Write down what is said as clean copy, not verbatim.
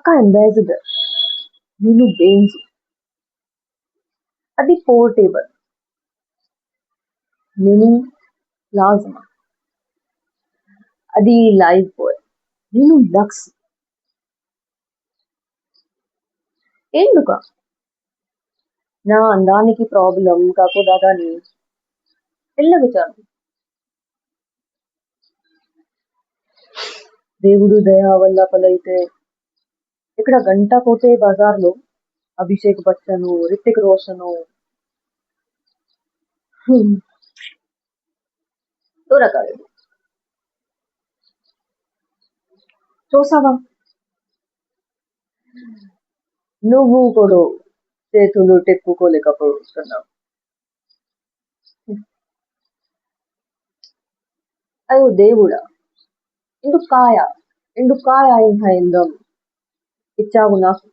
అక్క అంబాసిడర్, నేను బెయిన్స్, అది పోర్టేబుల్, నేను ప్లాజ్మా, అది లైవ్ బాయ్, నేను లక్స్. ఎందుక నా అందానికి ప్రాబ్లం కాకూడదని విచారం. దేవుడు దయ వల్ల పలైతే ఇక్కడ గంట పోతే బజార్లో అభిషేక్ బచ్చను, రితిక్ రోషను దొరకాలి. చూసావా, నువ్వు కూడా చేతులు టెక్కుకోలేకపోతున్నావు. అయ్యో దేవుడా, ఎందుకాయ ఇంత అందం ఇచ్చావు నాకు.